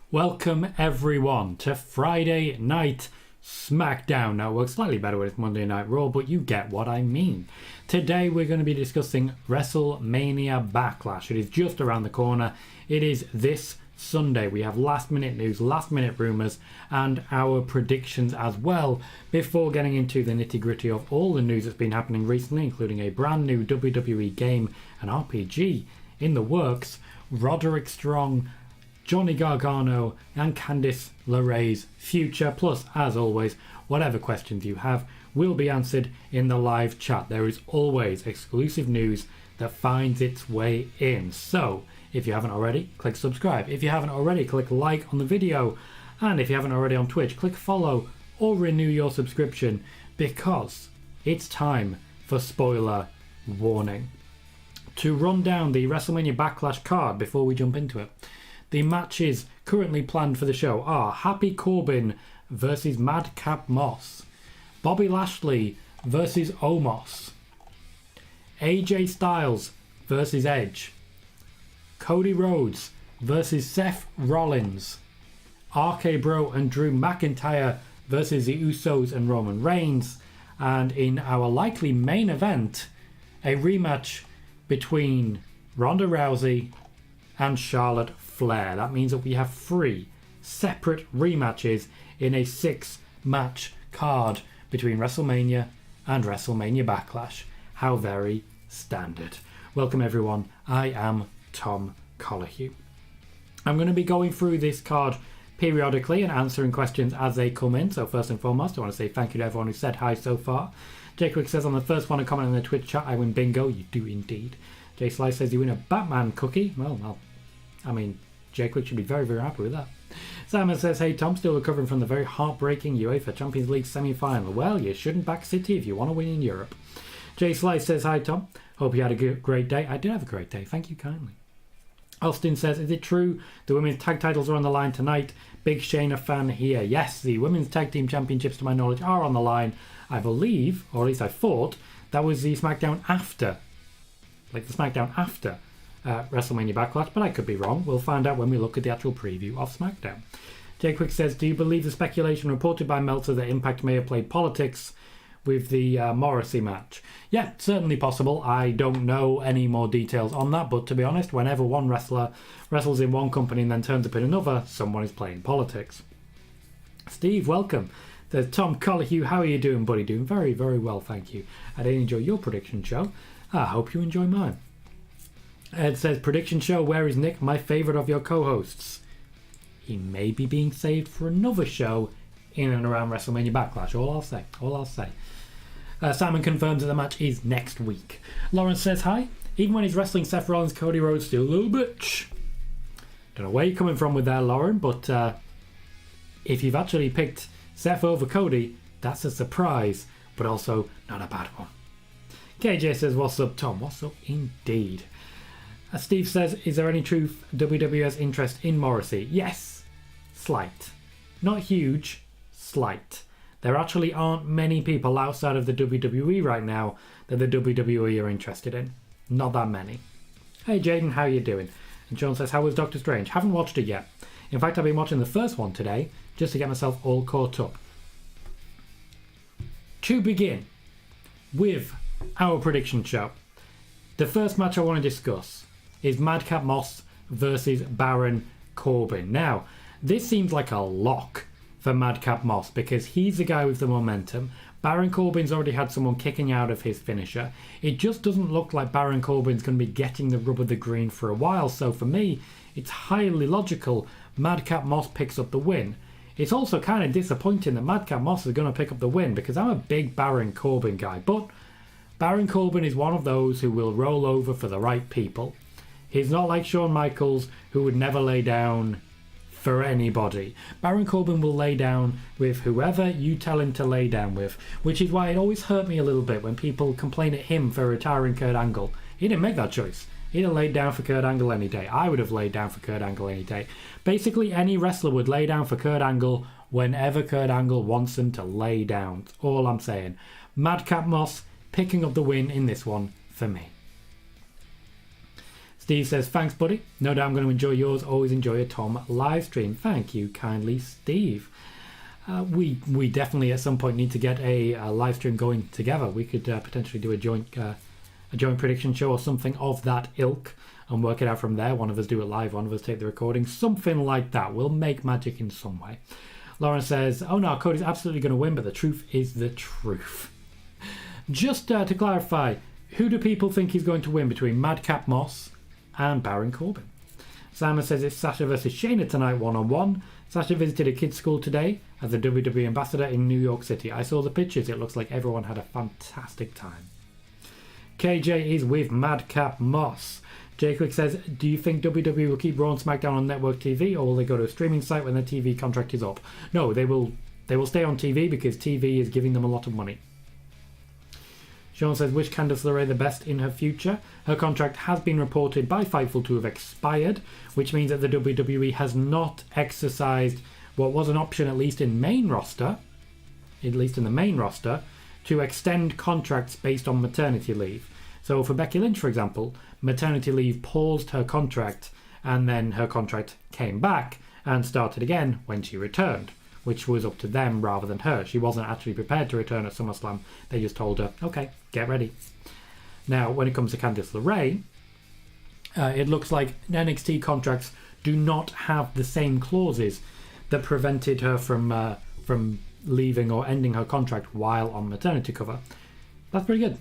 Welcome everyone to Friday Night SmackDown. Now it works slightly better when it's Monday Night Raw, but you get what I mean. Today we're going to be discussing WrestleMania Backlash. It is just around the corner. It is this Sunday. We have last minute news, last minute rumours and our predictions as well before getting into the nitty gritty of all the news that's been happening recently, including a brand new WWE game and RPG in the works, Roderick Strong, Johnny Gargano and Candice LeRae's future, plus as always whatever questions you have will be answered in the live chat. There is always exclusive news that finds its way in, so if you haven't already, click subscribe. If you haven't already, click like on the video, and if you haven't already on Twitch, click follow or renew your subscription, because it's time for spoiler warning. To run down the WrestleMania Backlash card before we jump into it, the matches currently planned for the show are Happy Corbin versus Madcap Moss, Bobby Lashley versus Omos, AJ Styles versus Edge, Cody Rhodes versus Seth Rollins, RK Bro and Drew McIntyre versus the Usos and Roman Reigns, and in our likely main event, a rematch between Ronda Rousey and Charlotte Flair. That means that we have 3 separate rematches in a 6-match card between WrestleMania and WrestleMania Backlash. How very standard. Welcome everyone, I am Tom Colohue. I'm going to be going through this card periodically and answering questions as they come in. So first and foremost, I want to say thank you to everyone who said hi so far. Jay Quick says on the first one, a comment in the Twitch chat, I win bingo. You do indeed. Jay Slice says you win a Batman cookie. Well, I mean, Jay Quick should be very, very happy with that. Simon says, hey Tom, still recovering from the very heartbreaking UEFA Champions League semi-final. Well, you shouldn't back City if you want to win in Europe. Jay Slice says, hi Tom, hope you had a great day. I did have a great day, thank you kindly. Austin says, is it true the women's tag titles are on the line tonight? Big Shayna fan here. Yes, the women's tag team championships to my knowledge are on the line. I believe, or at least I thought, that was the SmackDown after. Like the SmackDown after WrestleMania Backlash, but I could be wrong. We'll find out when we look at the actual preview of SmackDown. Jay Quick says, do you believe the speculation reported by Meltzer that Impact may have played politics with the Morrissey match? Yeah, certainly possible. I don't know any more details on that, but to be honest, whenever one wrestler wrestles in one company and then turns up in another, someone is playing politics. Steve, welcome. There's Tom Colohue. How are you doing, buddy? Doing very, very well, thank you. I did enjoy your prediction show. I hope you enjoy mine. Ed says, prediction show, where is Nick? My favourite of your co-hosts. He may be being saved for another show in and around WrestleMania Backlash. All I'll say. Simon confirms that the match is next week. Lawrence says, hi. Even when he's wrestling Seth Rollins, Cody Rhodes still a little bitch. Don't know where you're coming from with that, Lauren, but if you've actually picked Seth over Cody, that's a surprise, but also not a bad one. KJ says, what's up, Tom? What's up indeed? Steve says, is there any truth WWE's interest in Morrissey? Yes. Slight. Not huge. Slight. There actually aren't many people outside of the WWE right now that the WWE are interested in. Not that many. Hey Jaden, how you doing? And John says, how was Doctor Strange? Haven't watched it yet. In fact, I've been watching the first one today just to get myself all caught up. To begin with our prediction show, the first match I want to discuss is Madcap Moss versus Baron Corbin. Now, this seems like a lock for Madcap Moss because he's the guy with the momentum. Baron Corbin's already had someone kicking out of his finisher. It just doesn't look like Baron Corbin's going to be getting the rub of the green for a while, so for me, it's highly logical Madcap Moss picks up the win. It's also kind of disappointing that Madcap Moss is going to pick up the win because I'm a big Baron Corbin guy, but Baron Corbin is one of those who will roll over for the right people. He's not like Shawn Michaels, who would never lay down for anybody. Baron Corbin will lay down with whoever you tell him to lay down with, which is why it always hurt me a little bit when people complain at him for retiring Kurt Angle. He didn't make that choice. He'd have laid down for Kurt Angle any day. I would have laid down for Kurt Angle any day. Basically, any wrestler would lay down for Kurt Angle whenever Kurt Angle wants them to lay down. That's all I'm saying. Madcap Moss picking up the win in this one for me. Steve says, thanks, buddy. No doubt I'm going to enjoy yours. Always enjoy a Tom live stream. Thank you kindly, Steve. We definitely at some point need to get a live stream going together. We could potentially do a joint prediction show or something of that ilk and work it out from there. One of us do it live, one of us take the recording, something like that. We'll make magic in some way. Lauren says, oh no, Cody's absolutely going to win, but the truth is the truth. Just to clarify, who do people think he's going to win between Madcap Moss and Baron Corbin? Simon says it's Sasha versus Shayna tonight, one-on-one. Sasha visited a kid's school today as a WWE ambassador in New York City. I saw the pictures. It looks like everyone had a fantastic time. KJ is with Madcap Moss. Jay Quick says, do you think WWE will keep Raw and SmackDown on network TV, or will they go to a streaming site when their TV contract is up? No, they will stay on TV because TV is giving them a lot of money. Sean says, wish Candice LeRae the best in her future. Her contract has been reported by Fightful to have expired, which means that the WWE has not exercised what was an option, at least in the main roster, to extend contracts based on maternity leave. So for Becky Lynch, for example, maternity leave paused her contract, and then her contract came back and started again when she returned, which was up to them rather than her. She wasn't actually prepared to return at SummerSlam. They just told her, okay, get ready. Now, when it comes to Candice LeRae, it looks like NXT contracts do not have the same clauses that prevented her from leaving or ending her contract while on maternity cover. That's pretty good.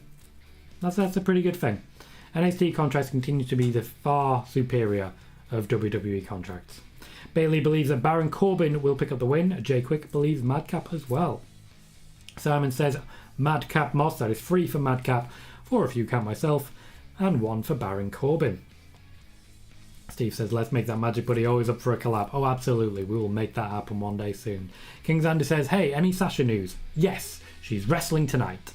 That's a pretty good thing. NXT contracts continue to be the far superior of WWE contracts. Bailey believes that Baron Corbin will pick up the win. Jay Quick believes Madcap as well. Simon says Madcap Moss. That is 3 for Madcap, 4 if you count myself, and 1 for Baron Corbin. Steve says, let's make that Magic Buddy always up for a collab. Oh, absolutely. We will make that happen one day soon. King Xander says, hey, any Sasha news? Yes, she's wrestling tonight.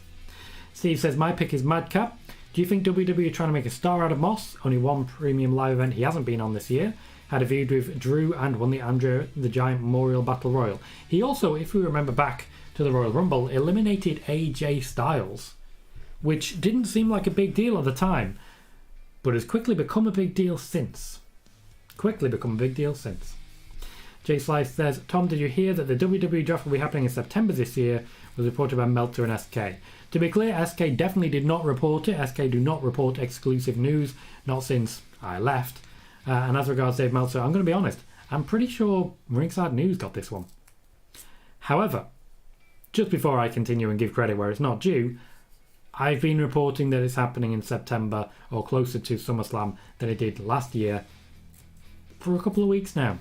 Steve says, my pick is Madcap. Do you think WWE are trying to make a star out of Moss? Only one premium live event he hasn't been on this year. Had a feud with Drew and won the Andre the Giant Memorial Battle Royal. He also, if we remember back to the Royal Rumble, eliminated AJ Styles, which didn't seem like a big deal at the time, but has quickly become a big deal since. Jay Slice says, Tom, did you hear that the WWE draft will be happening in September this year? Was reported by Meltzer and SK. To be clear, SK definitely did not report it. SK do not report exclusive news, not since I left. And as regards Dave Meltzer, I'm going to be honest, I'm pretty sure Ringside News got this one. However, just before I continue and give credit where it's not due, I've been reporting that it's happening in September or closer to SummerSlam than it did last year for a couple of weeks now.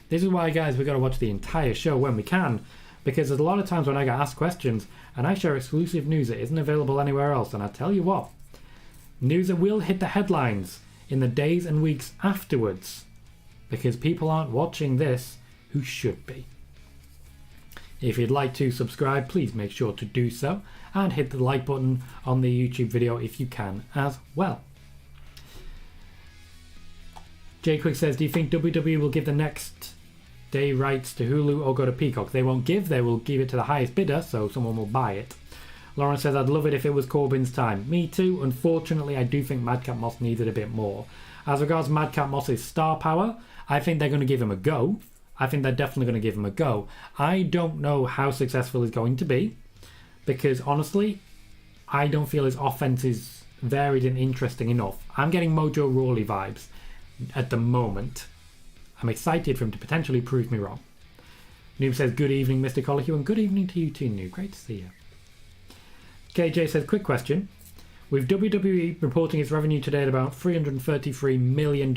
This is why, guys, we've got to watch the entire show when we can, because there's a lot of times when I get asked questions and I share exclusive news that isn't available anywhere else, and I tell you what, news that will hit the headlines in the days and weeks afterwards, because people aren't watching this who should be. If you'd like to subscribe, please make sure to do so, and hit the like button on the YouTube video if you can as well. Jay Quick says, do you think WWE will give the next day rights to Hulu or go to Peacock? They won't give, they will give it to the highest bidder, so someone will buy it. Lauren says, I'd love it if it was Corbin's time. Me too. Unfortunately, I do think Madcap Moss needs it a bit more. As regards Madcap Moss's star power, I think they're going to give him a go. I think they're definitely going to give him a go. I don't know how successful he's going to be, because honestly, I don't feel his offense is varied and interesting enough. I'm getting Mojo Rawley vibes at the moment. I'm excited for him to potentially prove me wrong. Noob says, good evening, Mr. Colohue, and good evening to you too, Noob. Great to see you. KJ says, quick question. With WWE reporting its revenue today at about $333 million,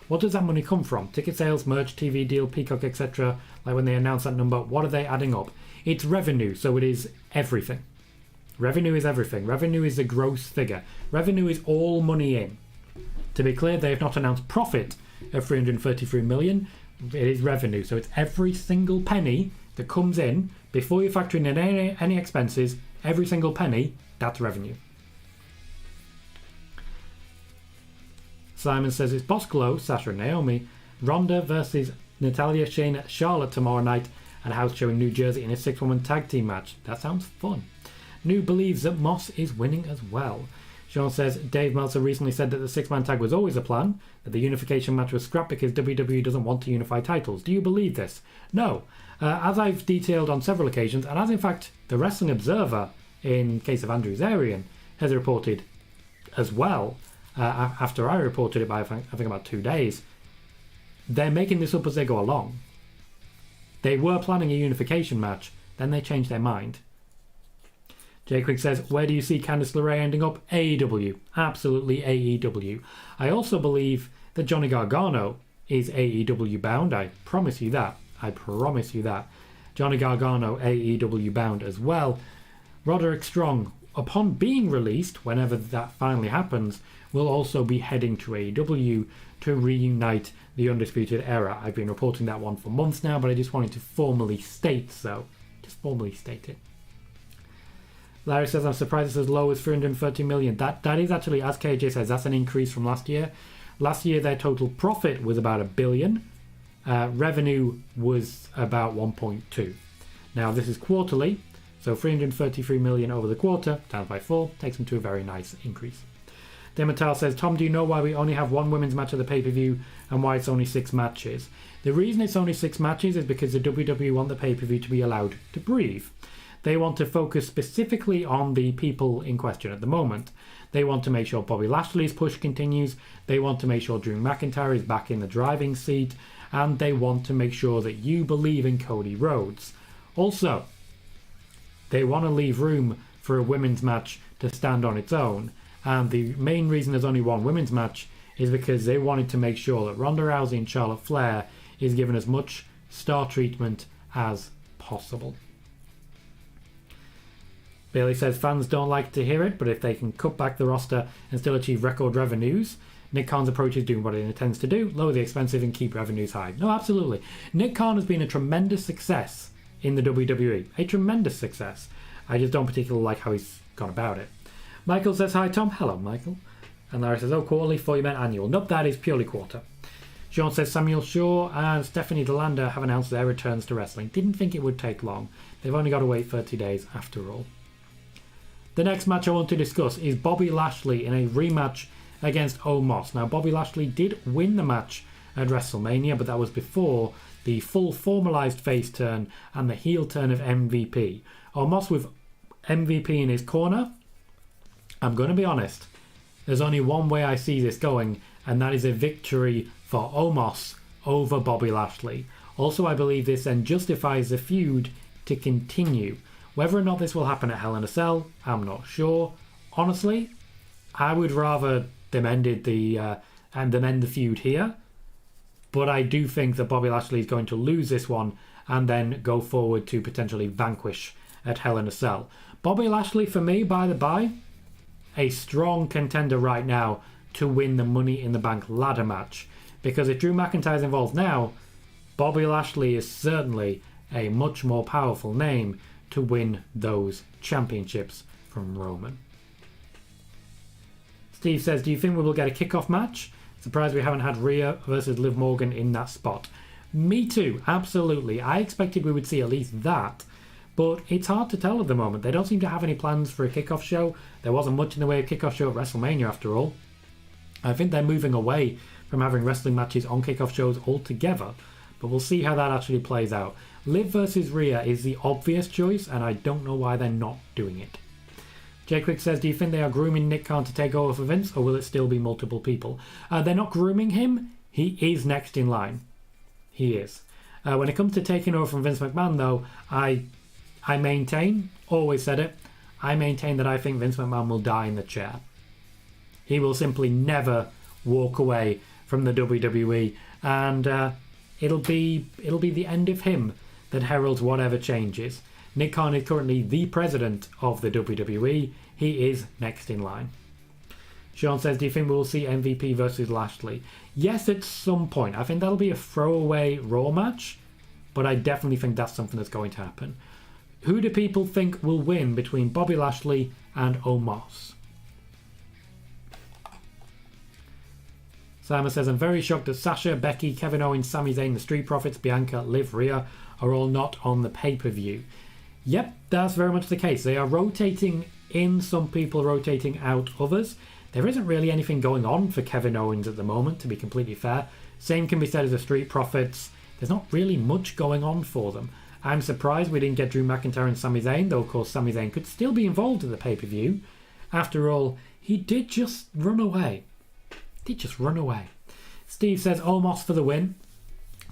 what does that money come from? Ticket sales, merch, TV deal, Peacock, etc. Like when they announce that number, what are they adding up? It's revenue, so it is everything. Revenue is everything. Revenue is the gross figure. Revenue is all money in. To be clear, they have not announced profit of $333 million. It is revenue, so it's every single penny that comes in before you factor in any expenses. Every single penny, that's revenue. Simon says it's Boss Glow, Sasha and Naomi, Ronda versus Natalya, Shayna, Charlotte tomorrow night, and a house show in New Jersey in a 6-woman tag team match. That sounds fun. New believes that Moss is winning as well. Sean says, Dave Meltzer recently said that the six-man tag was always a plan, that the unification match was scrapped because WWE doesn't want to unify titles. Do you believe this? No. As I've detailed on several occasions, and as in fact the Wrestling Observer, in case of Andrew Zarian, has reported as well, after I reported it by I think about 2 days, they're making this up as they go along. They were planning a unification match, then they changed their mind. Jay Quick says, where do you see Candice LeRae ending up? AEW. Absolutely AEW. I also believe that Johnny Gargano is AEW bound. I promise you that. Johnny Gargano AEW bound as well. Roderick Strong, upon being released, whenever that finally happens, will also be heading to AEW to reunite the Undisputed Era. I've been reporting that one for months now, but I just wanted to formally state so. Just formally state it. Larry says, I'm surprised it's as low as 330 million. That is actually, as KJ says, that's an increase from last year. Last year, their total profit was about $1 billion. Revenue was about 1.2. Now, this is quarterly, so 333 million over the quarter, down by 4, takes them to a very nice increase. Demetal says, Tom, do you know why we only have one women's match at the pay-per-view and why it's only 6 matches? The reason it's only 6 matches is because the WWE want the pay-per-view to be allowed to breathe. They want to focus specifically on the people in question at the moment. They want to make sure Bobby Lashley's push continues. They want to make sure Drew McIntyre is back in the driving seat. And they want to make sure that you believe in Cody Rhodes. Also, they want to leave room for a women's match to stand on its own. And the main reason there's only one women's match is because they wanted to make sure that Ronda Rousey and Charlotte Flair is given as much star treatment as possible. Bailey says fans don't like to hear it, but if they can cut back the roster and still achieve record revenues, Nick Khan's approach is doing what it intends to do, lower the expensive and keep revenues high. No, absolutely. Nick Khan has been a tremendous success in the WWE. A tremendous success. I just don't particularly like how he's gone about it. Michael says, hi Tom. Hello, Michael. And Larry says, oh, quarterly, thought you meant annual. Nope, that is purely quarter. Sean says, Samuel Shaw and Stephanie DeLanda have announced their returns to wrestling. Didn't think it would take long. They've only got to wait 30 days after all. The next match I want to discuss is Bobby Lashley in a rematch against Omos. Now, Bobby Lashley did win the match at WrestleMania, but that was before the full formalized face turn and the heel turn of MVP. Omos with MVP in his corner. I'm going to be honest. There's only one way I see this going, and that is a victory for Omos over Bobby Lashley. Also, I believe this then justifies the feud to continue. Whether or not this will happen at Hell in a Cell, I'm not sure. Honestly, I would rather them end the feud here. But I do think that Bobby Lashley is going to lose this one and then go forward to potentially vanquish at Hell in a Cell. Bobby Lashley, for me, by the by, a strong contender right now to win the Money in the Bank ladder match. Because if Drew McIntyre is involved now, Bobby Lashley is certainly a much more powerful name to win those championships from Roman. Steve says, do you think we will get a kickoff match? Surprised we haven't had Rhea versus Liv Morgan in that spot. Me too, absolutely. I expected we would see at least that. But it's hard to tell at the moment. They don't seem to have any plans for a kickoff show. There wasn't much in the way of kickoff show at WrestleMania after all. I think they're moving away from having wrestling matches on kickoff shows altogether. But we'll see how that actually plays out. Liv versus Rhea is the obvious choice, and I don't know why they're not doing it. Jay Quick says, do you think they are grooming Nick Khan to take over for Vince, or will it still be multiple people? They're not grooming him. He is next in line. He is. When it comes to taking over from Vince McMahon, though, I maintain, always said it, I maintain that I think Vince McMahon will die in the chair. He will simply never walk away from the WWE, and it'll be the end of him that heralds whatever changes. Nick Khan is currently the president of the WWE. He is next in line. Sean says, do you think we will see MVP versus Lashley? Yes, at some point. I think that'll be a throwaway Raw match, but I definitely think that's something that's going to happen. Who do people think will win between Bobby Lashley and Omos? Simon says, I'm very shocked that Sasha, Becky, Kevin Owens, Sami Zayn, the Street Profits, Bianca, Liv, Rhea are all not on the pay-per-view. Yep, that's very much the case. They are rotating in, some people rotating out others. There isn't really anything going on for Kevin Owens at the moment, to be completely fair. Same can be said of the Street Profits. There's not really much going on for them. I'm surprised we didn't get Drew McIntyre and Sami Zayn, though of course Sami Zayn could still be involved in the pay-per-view. After all, he did just run away. Steve says Omos for the win.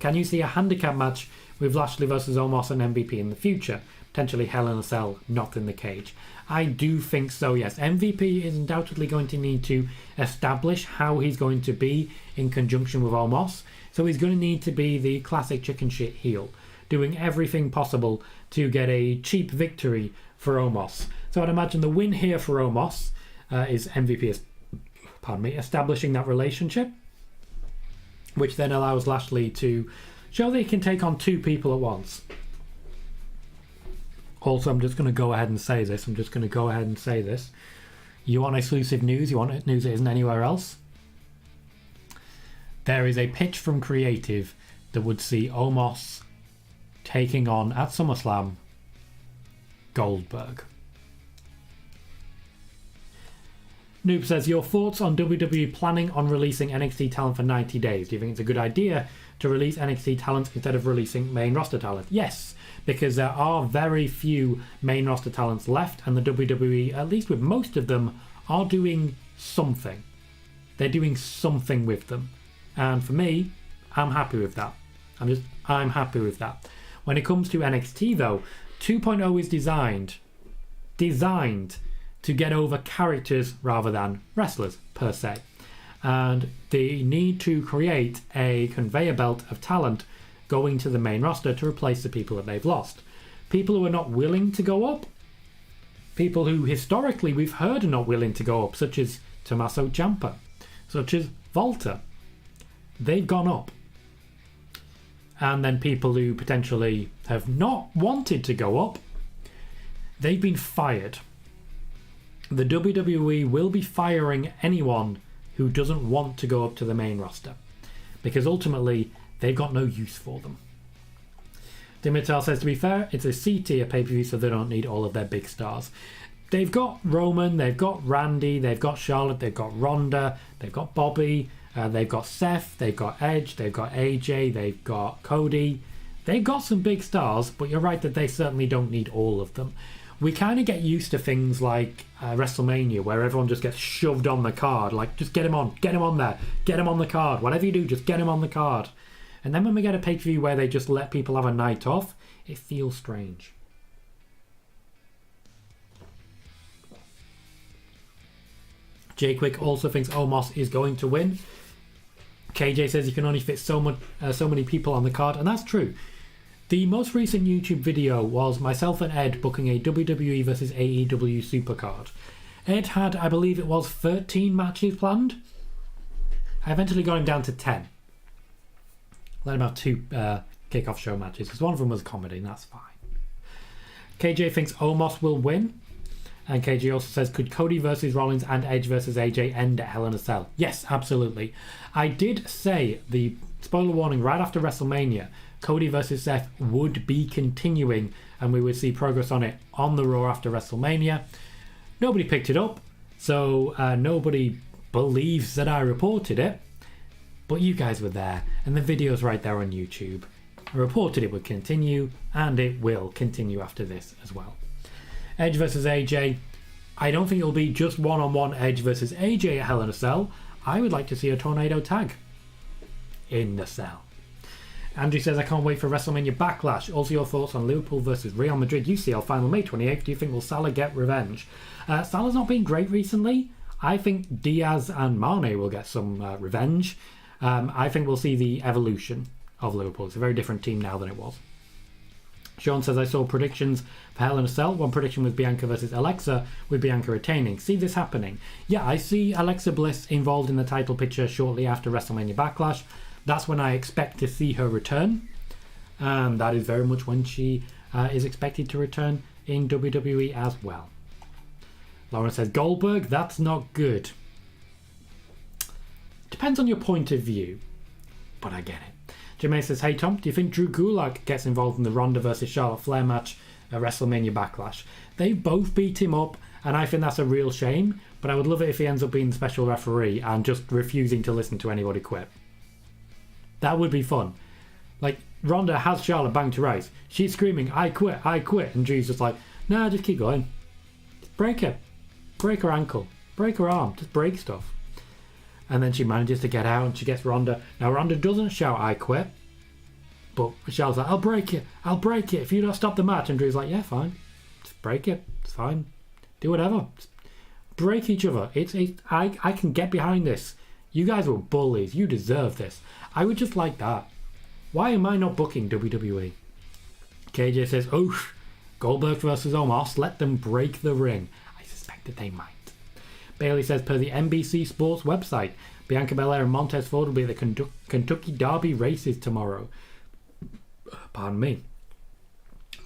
Can you see a handicap match with Lashley versus Omos and MVP in the future? Potentially Hell in a Cell, not in the cage. I do think so, yes. MVP is undoubtedly going to need to establish how he's going to be in conjunction with Omos. So he's going to need to be the classic chicken shit heel, doing everything possible to get a cheap victory for Omos. So I'd imagine the win here for Omos is MVP, establishing that relationship, which then allows Lashley to show that he can take on two people at once. Also, I'm just going to go ahead and say this. You want exclusive news? You want news that isn't anywhere else? There is a pitch from Creative that would see Omos taking on, at SummerSlam, Goldberg. Noob says, your thoughts on WWE planning on releasing NXT talent for 90 days? Do you think it's a good idea to release NXT talent instead of releasing main roster talent? Yes, because there are very few main roster talents left, and the WWE, at least with most of them, are doing something. They're doing something with them. And for me, I'm happy with that. I'm happy with that. When it comes to NXT though, 2.0 is designed to get over characters rather than wrestlers per se. And they need to create a conveyor belt of talent going to the main roster to replace the people that they've lost. People who are not willing to go up, people who historically we've heard are not willing to go up, such as Tommaso Ciampa, such as Walter. They've gone up. And then people who potentially have not wanted to go up, they've been fired. The WWE will be firing anyone who doesn't want to go up to the main roster, because ultimately they've got no use for them. Dimitar says, to be fair, it's a C-tier pay-per-view, so they don't need all of their big stars. They've got Roman, they've got Randy, they've got Charlotte, they've got Ronda, they've got Bobby, they've got Seth, they've got Edge, they've got AJ, they've got Cody. They've got some big stars, but you're right that they certainly don't need all of them. We kind of get used to things like WrestleMania, where everyone just gets shoved on the card. Like, just get him on there, get him on the card. Whatever you do, just get him on the card. And then when we get a pay-per-view where they just let people have a night off, it feels strange. Jay Quick also thinks Omos is going to win. KJ says you can only fit so many people on the card, and that's true. The most recent YouTube video was myself and Ed booking a WWE versus AEW supercard. Ed had, I believe it was 13 matches planned. I eventually got him down to 10. Let him have 2 kickoff show matches, because one of them was comedy, and that's fine. KJ thinks Omos will win. And KJ also says, could Cody versus Rollins and Edge versus AJ end at Hell in a Cell? Yes, absolutely. I did say, the spoiler warning, right after WrestleMania, Cody versus Seth would be continuing, and we would see progress on it on the Raw after WrestleMania. Nobody picked it up, so nobody believes that I reported it, but you guys were there, and the video's right there on YouTube. I reported it would continue, and it will continue after this as well. Edge versus AJ. I don't think it'll be just one-on-one Edge versus AJ at Hell in a Cell. I would like to see a tornado tag in the cell. Andrew says, I can't wait for WrestleMania Backlash. Also, your thoughts on Liverpool versus Real Madrid UCL final May 28th. Do you think will Salah get revenge? Salah's not been great recently. I think Diaz and Mane will get some revenge. I think we'll see the evolution of Liverpool. It's a very different team now than it was. Sean says, I saw predictions for Hell in a Cell. One prediction was Bianca versus Alexa, with Bianca retaining. See this happening. Yeah, I see Alexa Bliss involved in the title picture shortly after WrestleMania Backlash. That's when I expect to see her return. And that is very much when she is expected to return in WWE as well. Lauren says, Goldberg, that's not good. Depends on your point of view, but I get it. Jermaine says, hey Tom, do you think Drew Gulak gets involved in the Ronda versus Charlotte Flair match at WrestleMania Backlash? They both beat him up, And I think that's a real shame, but I would love it if he ends up being the special referee and just refusing to listen to anybody quit. That would be fun. Like, Ronda has Charlotte banged to rights. She's screaming, I quit, and Drew's just like, nah, just keep going. Just break it. Break her ankle. Break her arm. Just break stuff. And then she manages to get out and she gets Ronda. Now, Ronda doesn't shout, I quit. But Charlotte's like, I'll break it. If you don't stop the match. And Drew's like, yeah, fine. Just break it. It's fine. Do whatever. Just break each other. I can get behind this. You guys were bullies. You deserve this. I would just like that. Why am I not booking WWE? KJ says, oof. Goldberg versus Omos. Let them break the ring. I suspected they might. Bailey says, per the NBC Sports website, Bianca Belair and Montez Ford will be at the Kentucky Derby races tomorrow. Pardon me.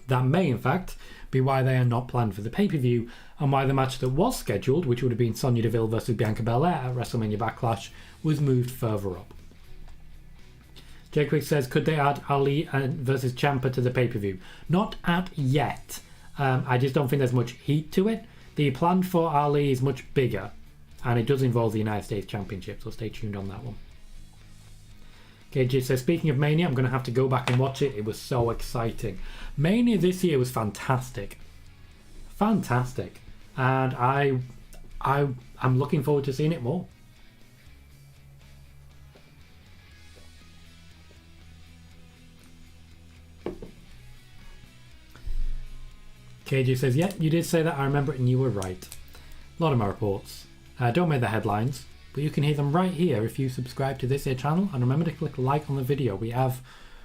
That may, in fact, be why they are not planned for the pay-per-view, and why the match that was scheduled, which would have been Sonya Deville versus Bianca Belair at WrestleMania Backlash, was moved further up. Jay Quick says, could they add Ali versus Ciampa to the pay-per-view? Not at yet. I just don't think there's much heat to it. The plan for Ali is much bigger, and it does involve the United States Championship, so stay tuned on that one. KJ says, speaking of Mania, I'm going to have to go back and watch it. It was so exciting. Mania this year was fantastic. Fantastic. And I'm looking forward to seeing it more. KJ says, yeah, you did say that. I remember it and you were right. A lot of my reports don't make the headlines, but you can hear them right here if you subscribe to this here channel. And remember to click like on the video. We have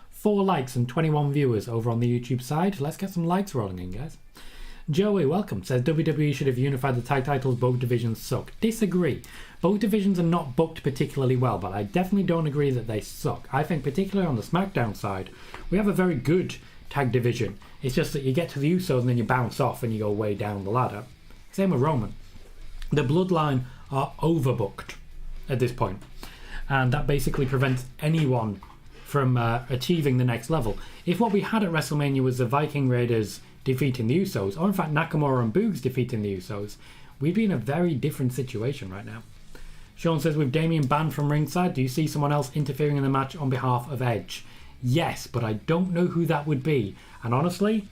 4 likes and 21 viewers over on the YouTube side. Let's get some likes rolling in, guys. Joey, welcome, says WWE should have unified the tag titles. Both divisions suck. Disagree. Both divisions are not booked particularly well, but I definitely don't agree that they suck. I think particularly on the SmackDown side, we have a very good tag division. It's just that you get to the Usos and then you bounce off and you go way down the ladder. Same with Roman. The Bloodline are overbooked at this point, and that basically prevents anyone from achieving the next level. If what we had at WrestleMania was the Viking Raiders defeating the Usos, or in fact Nakamura and Boogs defeating the Usos, we'd be in a very different situation right now. Sean says, with Damian banned from ringside, do you see someone else interfering in the match on behalf of Edge? Yes, but I don't know who that would be. And honestly,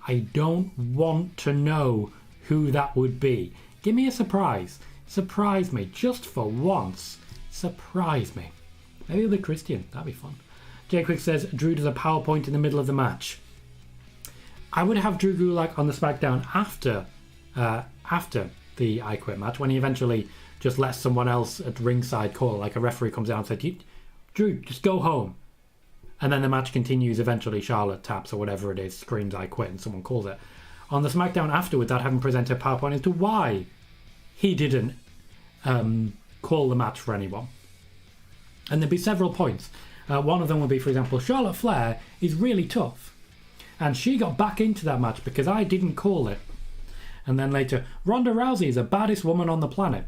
I don't want to know who that would be. Give me a surprise. Surprise me. Just for once. Surprise me. Maybe it'll be Christian. That'd be fun. Jay Quick says, Drew does a PowerPoint in the middle of the match. I would have Drew Gulak on the SmackDown after the I Quit match, when he eventually just lets someone else at ringside call, like a referee comes down and says, Drew, just go home. And then the match continues. Eventually Charlotte taps or whatever it is, screams I quit, and someone calls it. On the SmackDown afterwards, I'd have him present a PowerPoint as to why he didn't call the match for anyone. And there'd be several points. One of them would be, for example, Charlotte Flair is really tough, and she got back into that match because I didn't call it. And then later, Ronda Rousey is the baddest woman on the planet.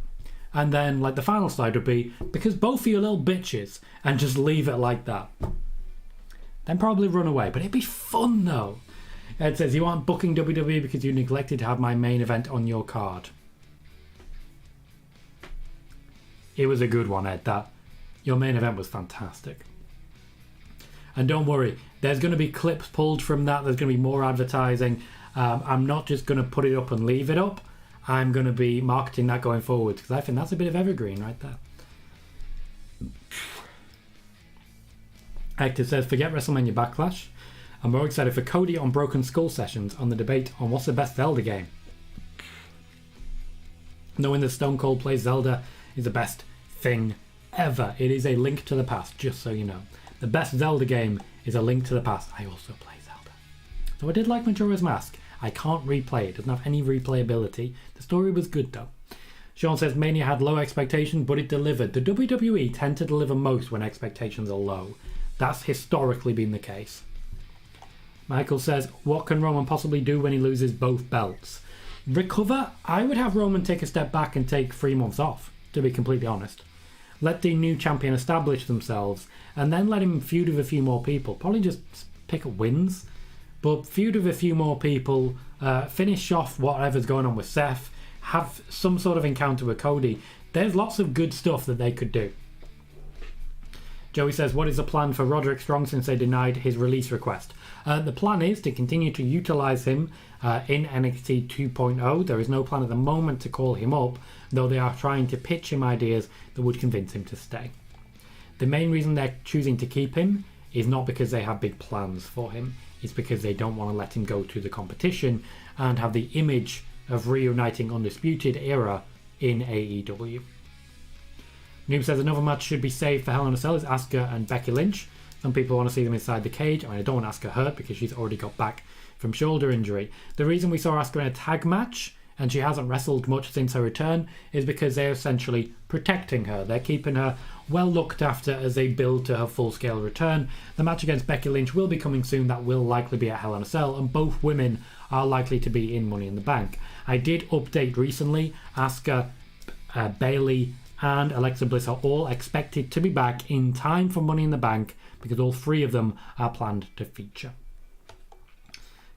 And then like the final slide would be, because both of you little bitches, and just leave it like that. Then probably run away. But it'd be fun though. Ed says, you aren't booking WWE because you neglected to have my main event on your card. It was a good one, Ed. Your main event was fantastic. And don't worry, there's going to be clips pulled from that. There's going to be more advertising. I'm not just going to put it up and leave it up. I'm going to be marketing that going forward, because I think that's a bit of evergreen right there. Hector says, forget WrestleMania Backlash. I'm more excited for Cody on Broken Skull sessions on the debate on what's the best Zelda game. Knowing that Stone Cold plays Zelda is the best thing ever. It is a link to the past, just so you know. The best Zelda game is a link to the past. I also play Zelda. So I did like Majora's Mask. I can't replay it. It doesn't have any replayability. The story was good though. Sean says, Mania had low expectations, but it delivered. The WWE tend to deliver most when expectations are low. That's historically been the case. Michael says, what can Roman possibly do when he loses both belts? Recover? I would have Roman take a step back and take 3 months off, to be completely honest. Let the new champion establish themselves, and then let him feud with a few more people. Probably just pick up wins, but feud with a few more people, finish off whatever's going on with Seth, have some sort of encounter with Cody. There's lots of good stuff that they could do. Joey says, what is the plan for Roderick Strong since they denied his release request? The plan is to continue to utilize him in NXT 2.0. There is no plan at the moment to call him up, though they are trying to pitch him ideas that would convince him to stay. The main reason they're choosing to keep him is not because they have big plans for him. It's because they don't want to let him go to the competition and have the image of reuniting Undisputed Era in AEW. Noob says another match should be saved for Hell in a Cell is Asuka and Becky Lynch. Some people want to see them inside the cage. I don't want Asuka hurt because she's already got back from shoulder injury. The reason we saw Asuka in a tag match, and she hasn't wrestled much since her return, is because they're essentially protecting her. They're keeping her well looked after as they build to her full-scale return. The match against Becky Lynch will be coming soon. That will likely be at Hell in a Cell, and both women are likely to be in Money in the Bank. I did update recently. Asuka, Bayley, and Alexa Bliss are all expected to be back in time for Money in the Bank because all three of them are planned to feature.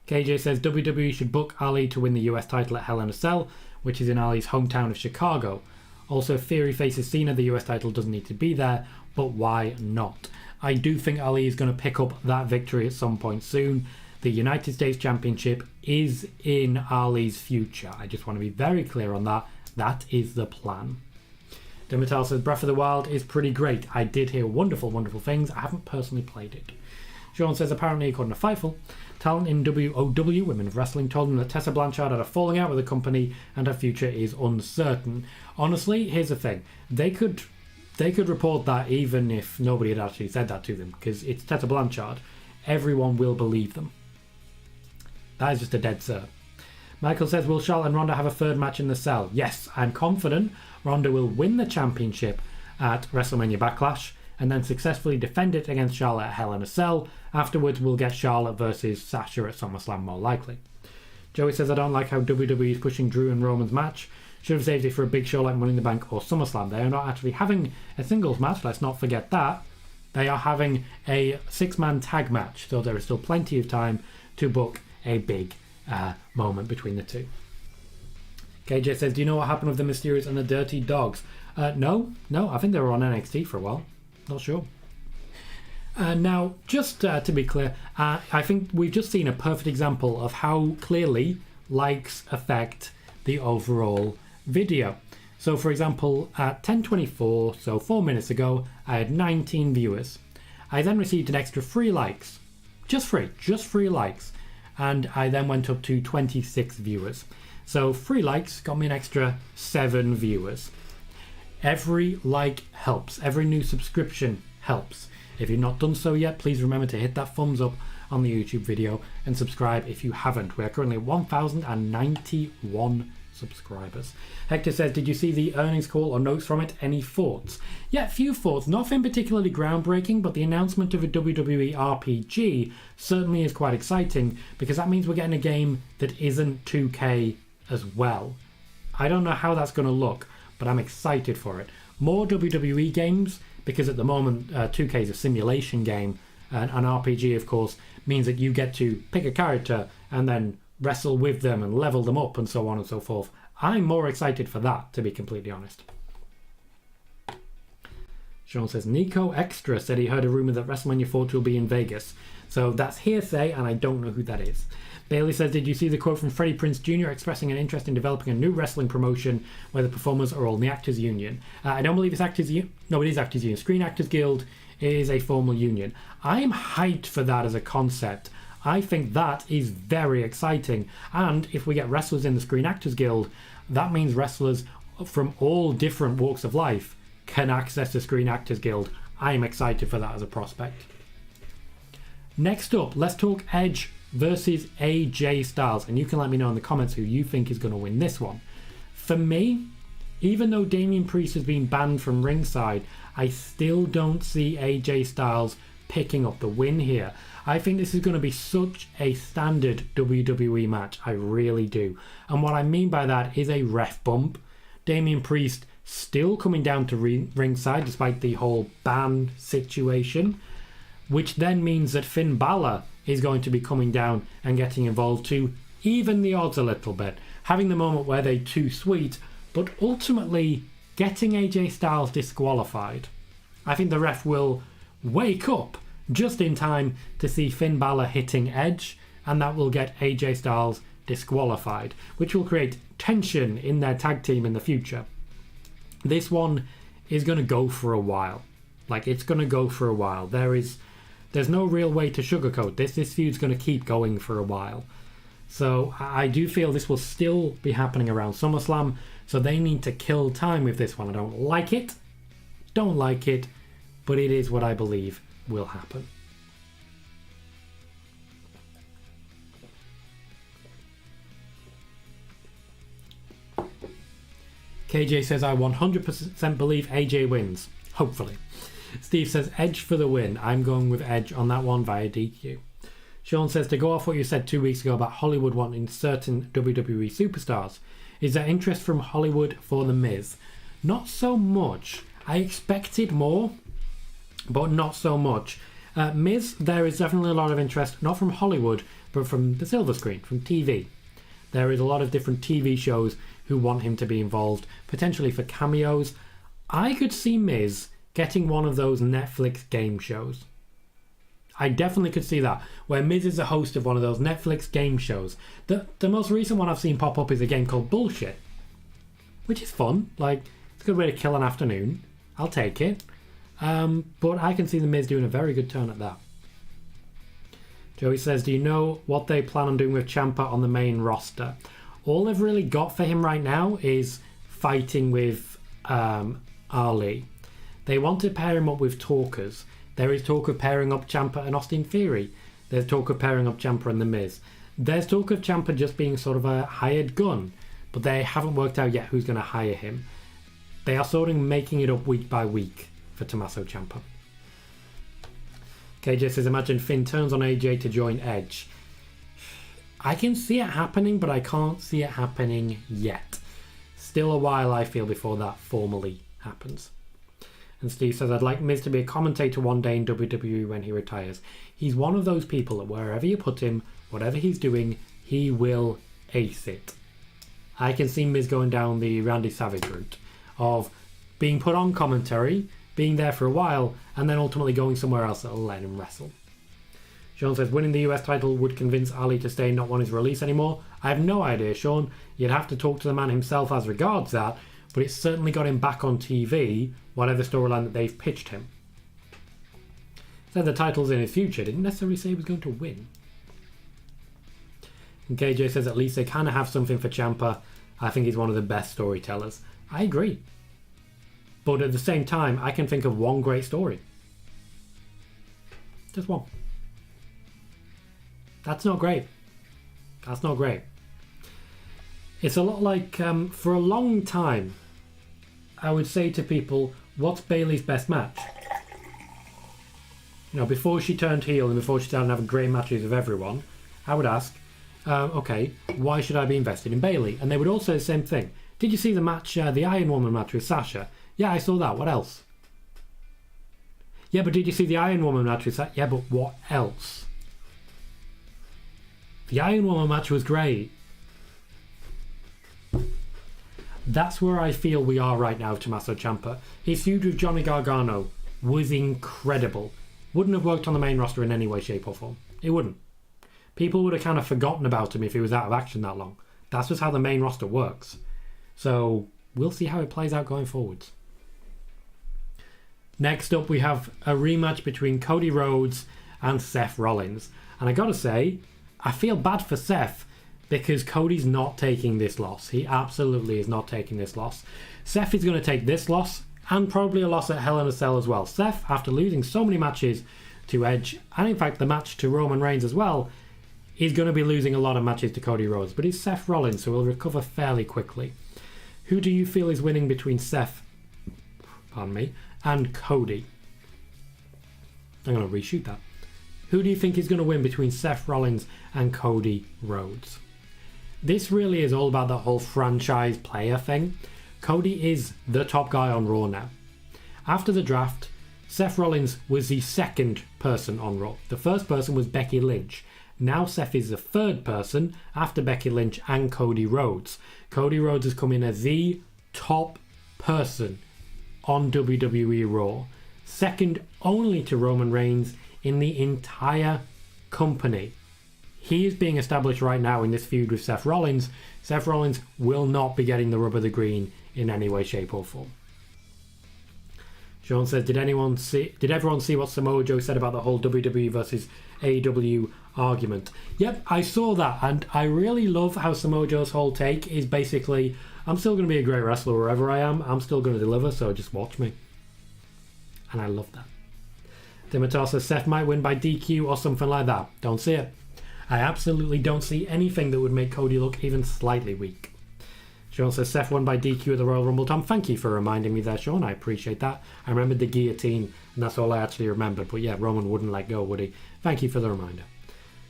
KJ says WWE should book Ali to win the US title at Hell in a Cell, which is in Ali's hometown of Chicago. Also, Theory faces Cena. The US title doesn't need to be there, but why not? I do think Ali is going to pick up that victory at some point soon. The United States Championship is in Ali's future. I just want to be very clear on that. That is the plan. Dimital says Breath of the Wild is pretty great. I did hear wonderful, wonderful things. I haven't personally played it. Sean says apparently, according to Fightful, talent in WOW, Women of Wrestling, told them that Tessa Blanchard had a falling out with the company and her future is uncertain. Honestly, here's the thing. They could report that even if nobody had actually said that to them, because it's Tessa Blanchard. Everyone will believe them. That is just a dead cert. Michael says, will Charlotte and Ronda have a third match in the Cell? Yes, I'm confident Ronda will win the championship at WrestleMania Backlash and then successfully defend it against Charlotte at Hell in a Cell. Afterwards, we'll get Charlotte versus Sasha at SummerSlam more likely. Joey says, I don't like how WWE is pushing Drew and Roman's match. Should have saved it for a big show like Money in the Bank or SummerSlam. They are not actually having a singles match, let's not forget that. They are having a 6-man tag match, so there is still plenty of time to book a big moment between the two. KJ says, do you know what happened with the Mysterious and the Dirty Dogs? No, I think they were on NXT for a while. Not sure. Now, just to be clear, I think we've just seen a perfect example of how clearly likes affect the overall video. So, for example, at 10:24, so 4 minutes ago, I had 19 viewers. I then received an extra 3 likes. Just 3 likes. And I then went up to 26 viewers. So 3 likes got me an extra 7 viewers. Every like helps. Every new subscription helps. If you've not done so yet, please remember to hit that thumbs up on the YouTube video and subscribe if you haven't. We are currently at 1,091 subscribers. Hector says, did you see the earnings call or notes from it? Any thoughts? Yeah, a few thoughts. Nothing particularly groundbreaking, but the announcement of a WWE RPG certainly is quite exciting because that means we're getting a game that isn't 2K as well. I don't know how that's going to look, but I'm excited for it. More WWE games, because at the moment 2K is a simulation game, and an RPG, of course, means that you get to pick a character and then wrestle with them and level them up and so on and so forth. I'm more excited for that, to be completely honest. Sean says, Nico Extra said he heard a rumour that WrestleMania 40 will be in Vegas. So that's hearsay, and I don't know who that is. Bailey says, did you see the quote from Freddie Prinze Jr. expressing an interest in developing a new wrestling promotion where the performers are all in the Actors Union? I don't believe it's Actors Union. No, it is Actors Union. Screen Actors Guild is a formal union. I'm hyped for that as a concept. I think that is very exciting. And if we get wrestlers in the Screen Actors Guild, that means wrestlers from all different walks of life can access the Screen Actors Guild. I'm excited for that as a prospect. Next up, let's talk Edge versus AJ Styles. And you can let me know in the comments who you think is going to win this one. For me, even though Damian Priest has been banned from ringside, I still don't see AJ Styles picking up the win here. I think this is going to be such a standard WWE match. I really do. And what I mean by that is a ref bump. Damian Priest still coming down to ringside despite the whole ban situation, which then means that Finn Balor is going to be coming down and getting involved to even the odds a little bit, having the moment where they're too sweet, but ultimately getting AJ Styles disqualified. I think the ref will wake up just in time to see Finn Balor hitting Edge, and that will get AJ Styles disqualified, which will create tension in their tag team in the future. This one is going to go for a while. Like, it's going to go for a while. There's no real way to sugarcoat this. This feud's going to keep going for a while. So I do feel this will still be happening around SummerSlam, so they need to kill time with this one. I don't like it, but it is what I believe will happen. KJ says, I 100% believe AJ wins. Hopefully. Steve says, Edge for the win. I'm going with Edge on that one via DQ. Sean says, to go off what you said 2 weeks ago about Hollywood wanting certain WWE superstars, is there interest from Hollywood for The Miz? Not so much. I expected more, but not so much. Miz, there is definitely a lot of interest, not from Hollywood, but from the silver screen, from TV. There is a lot of different TV shows who want him to be involved, potentially for cameos. I could see Miz getting one of those Netflix game shows. I definitely could see that, where Miz is the host of one of those Netflix game shows. The most recent one I've seen pop up is a game called Bullshit, which is fun. Like, it's a good way to kill an afternoon. I'll take it. But I can see the Miz doing a very good turn at that. Joey says, do you know what they plan on doing with Ciampa on the main roster? All they've really got for him right now is fighting with Ali. They want to pair him up with talkers. There is talk of pairing up Ciampa and Austin Theory. There's talk of pairing up Ciampa and The Miz. There's talk of Ciampa just being sort of a hired gun, but they haven't worked out yet who's going to hire him. They are sort of making it up week by week for Tommaso Ciampa. KJ says, imagine Finn turns on AJ to join Edge. I can see it happening, but I can't see it happening yet. Still a while, I feel, before that formally happens. And Steve says, I'd like Miz to be a commentator one day in WWE when he retires. He's one of those people that wherever you put him, whatever he's doing, he will ace it. I can see Miz going down the Randy Savage route of being put on commentary, being there for a while, and then ultimately going somewhere else that'll let him wrestle. Sean says, winning the US title would convince Ali to stay and not want his release anymore. I have no idea, Sean. You'd have to talk to the man himself as regards that, but it's certainly got him back on TV, whatever storyline that they've pitched him. Said the title's in his future, didn't necessarily say he was going to win. And KJ says, at least they kind of have something for Ciampa. I think he's one of the best storytellers. I agree. But at the same time, I can think of one great story. Just one. That's not great. That's not great. It's a lot like, for a long time, I would say to people, what's Bayley's best match? You know, before she turned heel and before she started having great matches with everyone, I would ask, okay, why should I be invested in Bayley? And they would all say the same thing. Did you see the match, the Iron Woman match with Sasha? Yeah, I saw that. What else? Yeah, but did you see the Iron Woman match with Sasha? Yeah, but what else? The Iron Woman match was great. That's where I feel we are right now, Tommaso Ciampa. His feud with Johnny Gargano was incredible. Wouldn't have worked on the main roster in any way, shape or form. It wouldn't. People would have kind of forgotten about him if he was out of action that long. That's just how the main roster works. So we'll see how it plays out going forwards. Next up, we have a rematch between Cody Rhodes and Seth Rollins. And I gotta say, I feel bad for Seth because Cody's not taking this loss. He absolutely is not taking this loss. Seth is going to take this loss and probably a loss at Hell in a Cell as well. Seth, after losing so many matches to Edge, and in fact the match to Roman Reigns as well, is going to be losing a lot of matches to Cody Rhodes. But he's Seth Rollins, so he'll recover fairly quickly. Who do you feel is winning between Seth, and Cody? I'm going to reshoot that. Who do you think is going to win between Seth Rollins and Cody Rhodes? This really is all about the whole franchise player thing. Cody is the top guy on Raw now. After the draft, Seth Rollins was the second person on Raw. The first person was Becky Lynch. Now Seth is the third person after Becky Lynch and Cody Rhodes. Cody Rhodes has come in as the top person on WWE Raw, second only to Roman Reigns in the entire company. He is being established right now in this feud with Seth Rollins. Seth Rollins will not be getting the rub of the green in any way, shape or form. Sean says, did everyone see what Samoa Joe said about the whole WWE versus AEW argument? Yep, I saw that, and I really love how Samoa Joe's whole take is basically, I'm still going to be a great wrestler wherever I am, I'm still going to deliver, so just watch me. And I love that. Dimitar says, Seth might win by DQ or something like that. Don't see it. I absolutely don't see anything that would make Cody look even slightly weak. Sean says, Seth won by DQ at the Royal Rumble. Tom, thank you for reminding me there, Sean. I appreciate that. I remembered the guillotine, and that's all I actually remembered. But yeah, Roman wouldn't let go, would he? Thank you for the reminder.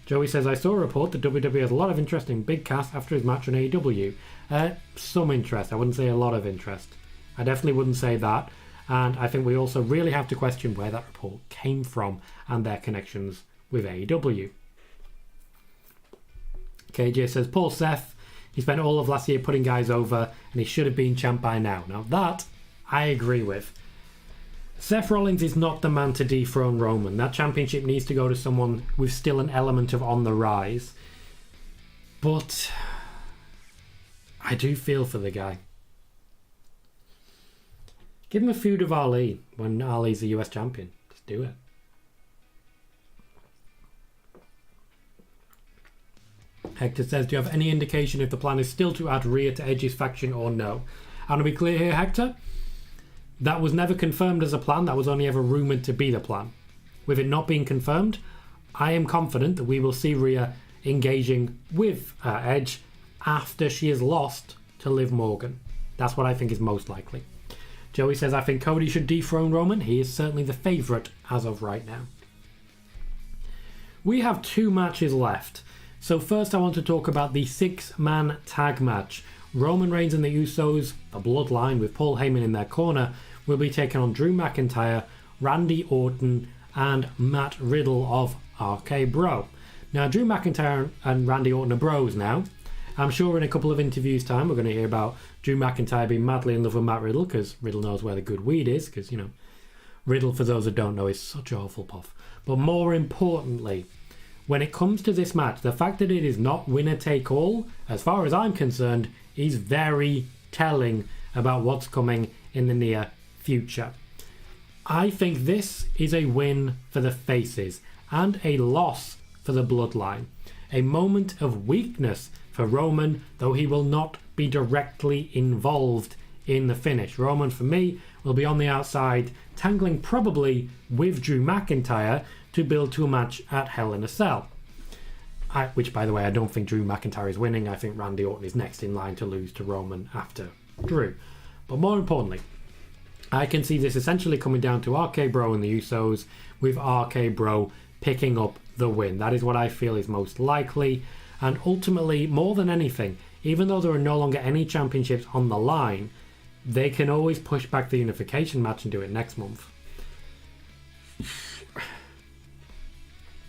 Joey says, I saw a report that WWE has a lot of interest in Big Cass after his match on AEW. Some interest. I wouldn't say a lot of interest. I definitely wouldn't say that. And I think we also really have to question where that report came from and their connections with AEW. KJ says, poor Seth. He spent all of last year putting guys over, and he should have been champ by now. Now that, I agree with. Seth Rollins is not the man to dethrone Roman. That championship needs to go to someone with still an element of on the rise. But I do feel for the guy. Give him a feud of Ali when Ali's the US champion. Just do it. Hector says, do you have any indication if the plan is still to add Rhea to Edge's faction or no? I want to be clear here, Hector. That was never confirmed as a plan. That was only ever rumoured to be the plan. With it not being confirmed, I am confident that we will see Rhea engaging with Edge after she is lost to Liv Morgan. That's what I think is most likely. Joey says, I think Cody should dethrone Roman. He is certainly the favourite as of right now. We have 2 matches left. So first I want to talk about the 6-man tag match. Roman Reigns and the Usos, the Bloodline with Paul Heyman in their corner, will be taking on Drew McIntyre, Randy Orton and Matt Riddle of RK Bro. Now Drew McIntyre and Randy Orton are bros now. I'm sure in a couple of interviews time we're going to hear about Drew McIntyre being madly in love with Matt Riddle, because Riddle knows where the good weed is, because, you know, Riddle, for those that don't know, is such a Hufflepuff. But more importantly, when it comes to this match, the fact that it is not winner take all, as far as I'm concerned, is very telling about what's coming in the near future. I think this is a win for the faces and a loss for the Bloodline. A moment of weakness for Roman, though he will not be directly involved in the finish. Roman, for me, will be on the outside, tangling probably with Drew McIntyre to build to a match at Hell in a Cell. Which, by the way, I don't think Drew McIntyre is winning. I think Randy Orton is next in line to lose to Roman after Drew. But more importantly, I can see this essentially coming down to RK Bro and the Usos, with RK Bro picking up the win. That is what I feel is most likely. And ultimately, more than anything, even though there are no longer any championships on the line, they can always push back the unification match and do it next month.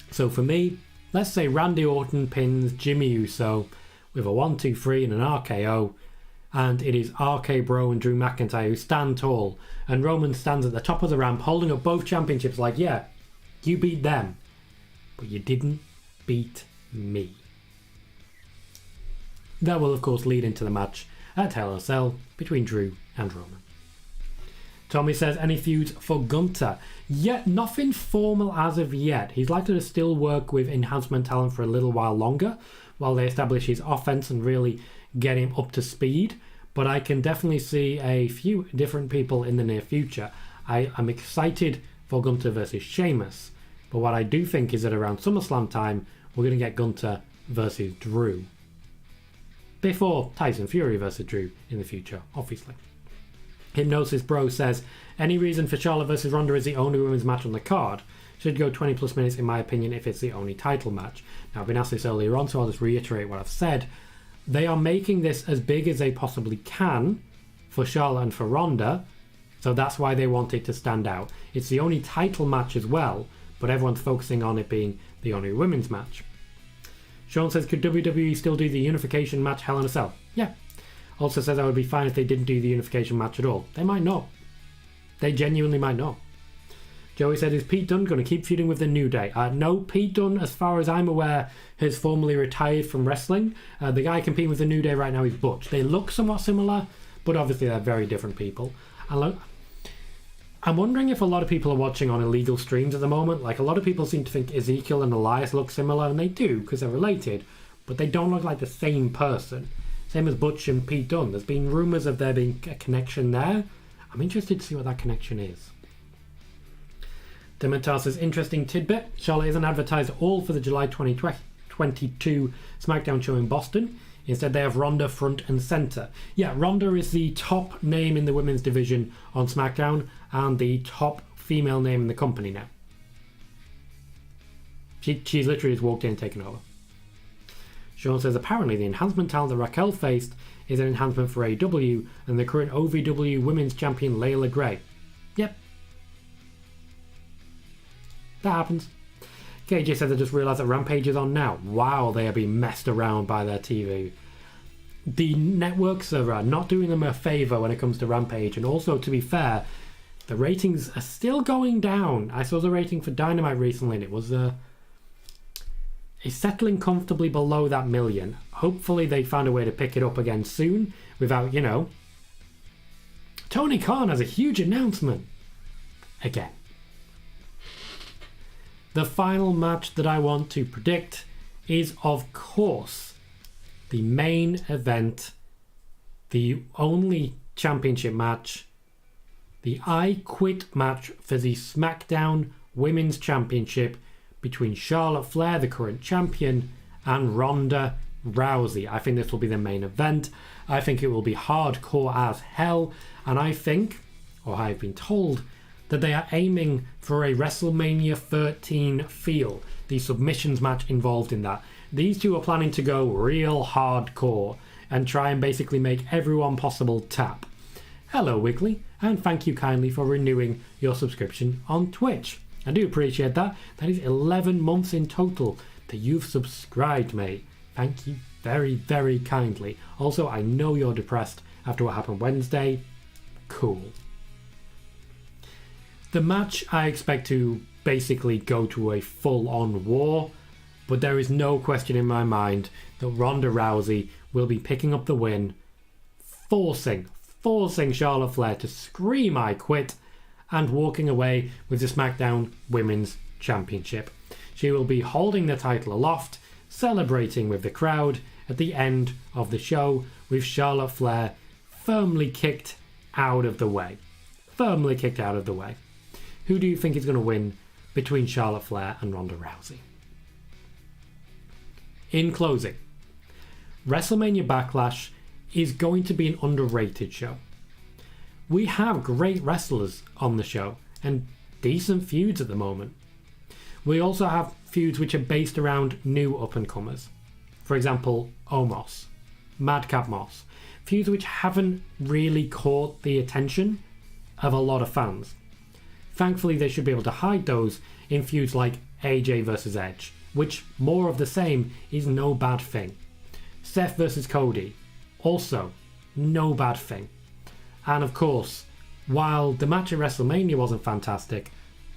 So for me, let's say Randy Orton pins Jimmy Uso with a 1-2-3 and an RKO, and it is RK Bro and Drew McIntyre who stand tall, and Roman stands at the top of the ramp holding up both championships like, yeah, you beat them, but you didn't beat me. That will of course lead into the match at Hell in a Cell between Drew and Roman. Tommy says, any feuds for Gunther? Yet nothing formal as of yet. He's likely to still work with enhancement talent for a little while longer while they establish his offense and really get him up to speed. But I can definitely see a few different people in the near future. I'm excited for Gunther versus Sheamus. But what I do think is that around SummerSlam time, we're going to get Gunther versus Drew. Before Tyson Fury versus Drew in the future, obviously. Hypnosis Bro says, any reason for Charlotte versus Ronda is the only women's match on the card? Should go 20 plus minutes in my opinion if it's the only title match. Now I've been asked this earlier on, so I'll just reiterate what I've said. They are making this as big as they possibly can for Charlotte and for Ronda, so that's why they want it to stand out. It's the only title match as well, but everyone's focusing on it being the only women's match. Sean says, could WWE still do the unification match Hell in a Cell? Yeah. Also says I would be fine if they didn't do the unification match at all. They might not. They genuinely might not. Joey said, is Pete Dunne going to keep feuding with the New Day? No, Pete Dunne, as far as I'm aware, has formally retired from wrestling. The guy competing with the New Day right now is Butch. They look somewhat similar, but obviously they're very different people. And I'm wondering if a lot of people are watching on illegal streams at the moment. Like, a lot of people seem to think Ezekiel and Elias look similar, and they do, because they're related, but they don't look like the same person. Same as Butch and Pete Dunne. There's been rumours of there being a connection there. I'm interested to see what that connection is. Dementar says, interesting tidbit. Charlotte isn't advertised at all for the July 2022 SmackDown show in Boston. Instead, they have Ronda front and centre. Yeah, Ronda is the top name in the women's division on SmackDown and the top female name in the company now. She's literally just walked in and taken over. Sean says, apparently the enhancement talent that Raquel faced is an enhancement for AEW and the current OVW Women's Champion Layla Gray. Yep. That happens. KJ says, I just realised that Rampage is on now. Wow, they are being messed around by their TV. The networks are not doing them a favour when it comes to Rampage. And also, to be fair, the ratings are still going down. I saw the rating for Dynamite recently and it was it's settling comfortably below that million. Hopefully they find a way to pick it up again soon without, Tony Khan has a huge announcement. Again. The final match that I want to predict is, of course, the main event, the only championship match, the I Quit match for the SmackDown Women's Championship between Charlotte Flair, the current champion, and Ronda Rousey. I think this will be the main event. I think it will be hardcore as hell, and I think, or I've been told, that they are aiming for a WrestleMania 13 feel. The submissions match involved in that. These two are planning to go real hardcore and try and basically make everyone possible tap. Hello Wiggly, and thank you kindly for renewing your subscription on Twitch. I do appreciate that. That is 11 months in total that you've subscribed, mate. Thank you very, very kindly. Also, I know you're depressed after what happened Wednesday. Cool. The match I expect to basically go to a full-on war, but there is no question in my mind that Ronda Rousey will be picking up the win, forcing Charlotte Flair to scream I quit, and walking away with the SmackDown Women's Championship. She will be holding the title aloft, celebrating with the crowd at the end of the show, with Charlotte Flair firmly kicked out of the way. Firmly kicked out of the way. Who do you think is going to win between Charlotte Flair and Ronda Rousey? In closing, WrestleMania Backlash is going to be an underrated show. We have great wrestlers on the show and decent feuds at the moment. We also have feuds which are based around new up-and-comers. For example, Omos, Madcap Moss. Feuds which haven't really caught the attention of a lot of fans. Thankfully, they should be able to hide those in feuds like AJ vs Edge, which, more of the same, is no bad thing. Seth vs Cody, also no bad thing. And of course, while the match at WrestleMania wasn't fantastic,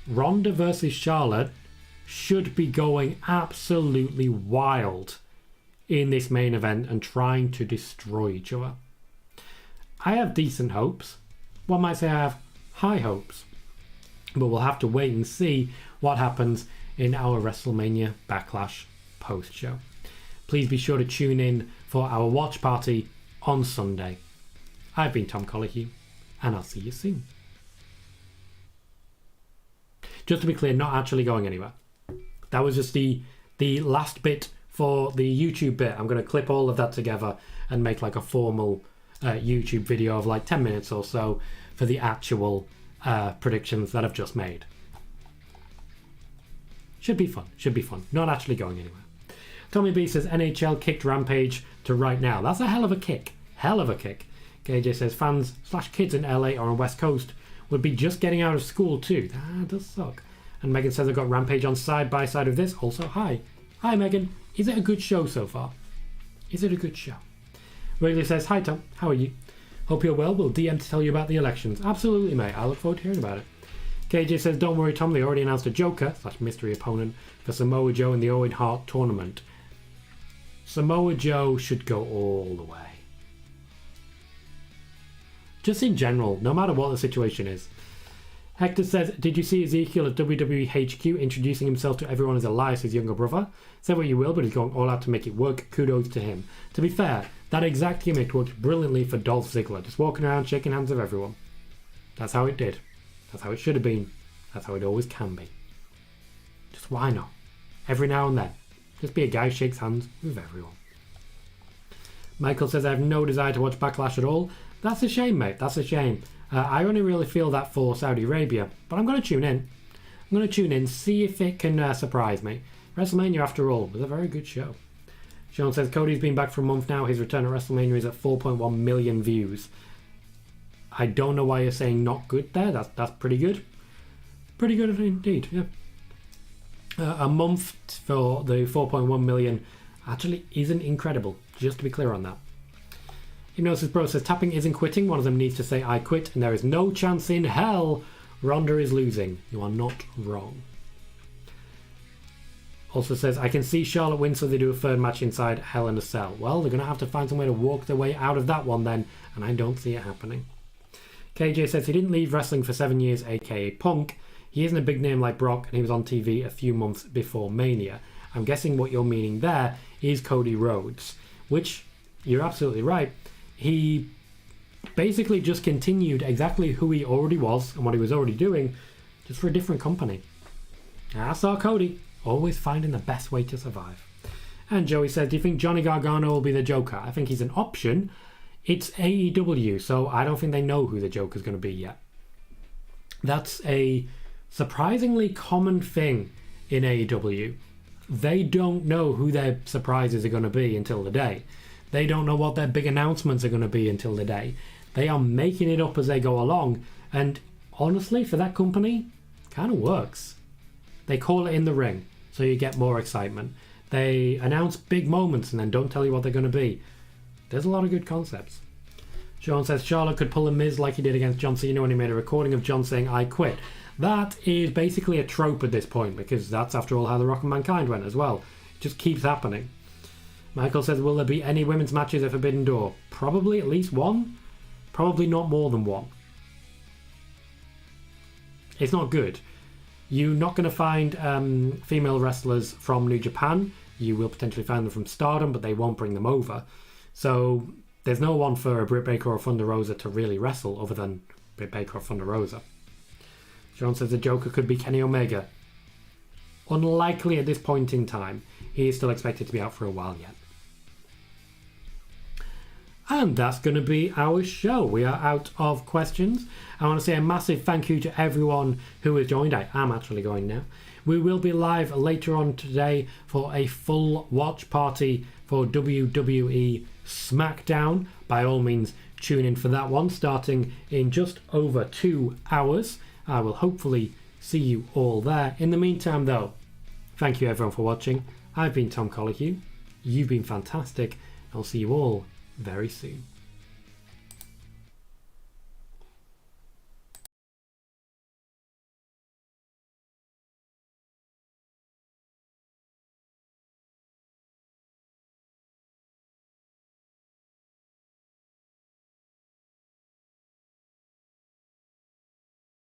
Ronda vs Charlotte should be going absolutely wild in this main event and trying to destroy each other. I have decent hopes. One might say I have high hopes. But we'll have to wait and see what happens in our WrestleMania Backlash post-show. Please be sure to tune in for our watch party on Sunday. I've been Tom Colohue, and I'll see you soon. Just to be clear, not actually going anywhere. That was just the last bit for the YouTube bit. I'm going to clip all of that together and make like a formal YouTube video of like 10 minutes or so for the actual predictions that I've just made. Should be fun. Not actually going anywhere. Tommy B says NHL kicked Rampage to right now. That's a hell of a kick. KJ says fans / kids in LA or on West Coast would be just getting out of school too. That does suck. And Megan says I got Rampage on side by side of this. Also, hi. Hi Megan. Is it a good show so far? Is it a good show? Wrigley says, hi Tom, how are you? Hope you're well. We'll DM to tell you about the elections. Absolutely, mate. I look forward to hearing about it. KJ says, don't worry, Tom. They already announced a Joker / mystery opponent for Samoa Joe in the Owen Hart tournament. Samoa Joe should go all the way. Just in general, no matter what the situation is. Hector says, did you see Ezekiel at WWE HQ introducing himself to everyone as Elias' younger brother? Say what you will, but he's going all out to make it work. Kudos to him. To be fair, that exact gimmick worked brilliantly for Dolph Ziggler, just walking around shaking hands with everyone. That's how it did. That's how it should have been. That's how it always can be. Just why not? Every now and then. Just be a guy who shakes hands with everyone. Michael says, I have no desire to watch Backlash at all. That's a shame, mate. That's a shame. I only really feel that for Saudi Arabia, but I'm going to tune in. I'm going to tune in, see if it can surprise me. WrestleMania, after all, was a very good show. Sean says, Cody's been back for a month now. His return at WrestleMania is at 4.1 million views. I don't know why you're saying not good there. That's pretty good. Pretty good indeed, yeah. A month for the 4.1 million actually isn't incredible, just to be clear on that. Hypnosis Bro says, tapping isn't quitting. One of them needs to say, I quit, and there is no chance in hell Ronda is losing. You are not wrong. Also says, I can see Charlotte win, so they do a third match inside Hell in a Cell. Well, they're going to have to find some way to walk their way out of that one then, and I don't see it happening. KJ says, he didn't leave wrestling for 7 years, aka Punk. He isn't a big name like Brock, and he was on TV a few months before Mania. I'm guessing what you're meaning there is Cody Rhodes, which, you're absolutely right. He basically just continued exactly who he already was and what he was already doing, just for a different company. I saw Cody, always finding the best way to survive. And Joey says, do you think Johnny Gargano will be the Joker? I think he's an option. It's AEW, so I don't think they know who the Joker's going to be yet. That's a surprisingly common thing in AEW. They don't know who their surprises are going to be until the day. They don't know what their big announcements are going to be until the day. They are making it up as they go along. And honestly, for that company, kind of works. They call it in the ring, so you get more excitement. They announce big moments and then don't tell you what they're going to be. There's a lot of good concepts. Sean says, Charlotte could pull a Miz like he did against John Cena when he made a recording of John saying, I quit. That is basically a trope at this point, because that's, after all, how the Rock and Mankind went as well. It just keeps happening. Michael says, will there be any women's matches at Forbidden Door? Probably at least one. Probably not more than one. It's not good. You're not going to find female wrestlers from New Japan. You will potentially find them from Stardom, but they won't bring them over. So there's no one for Britt Baker or Thunder Rosa to really wrestle other than Britt Baker or Thunder Rosa. Sean says the Joker could be Kenny Omega. Unlikely at this point in time. He is still expected to be out for a while yet. And that's going to be our show. We are out of questions. I want to say a massive thank you to everyone who has joined. I am actually going now. We will be live later on today for a full watch party for WWE SmackDown. By all means, tune in for that one, starting in just over 2 hours. I will hopefully see you all there. In the meantime, though, thank you everyone for watching. I've been Tom Colohue. You've been fantastic. I'll see you all very soon.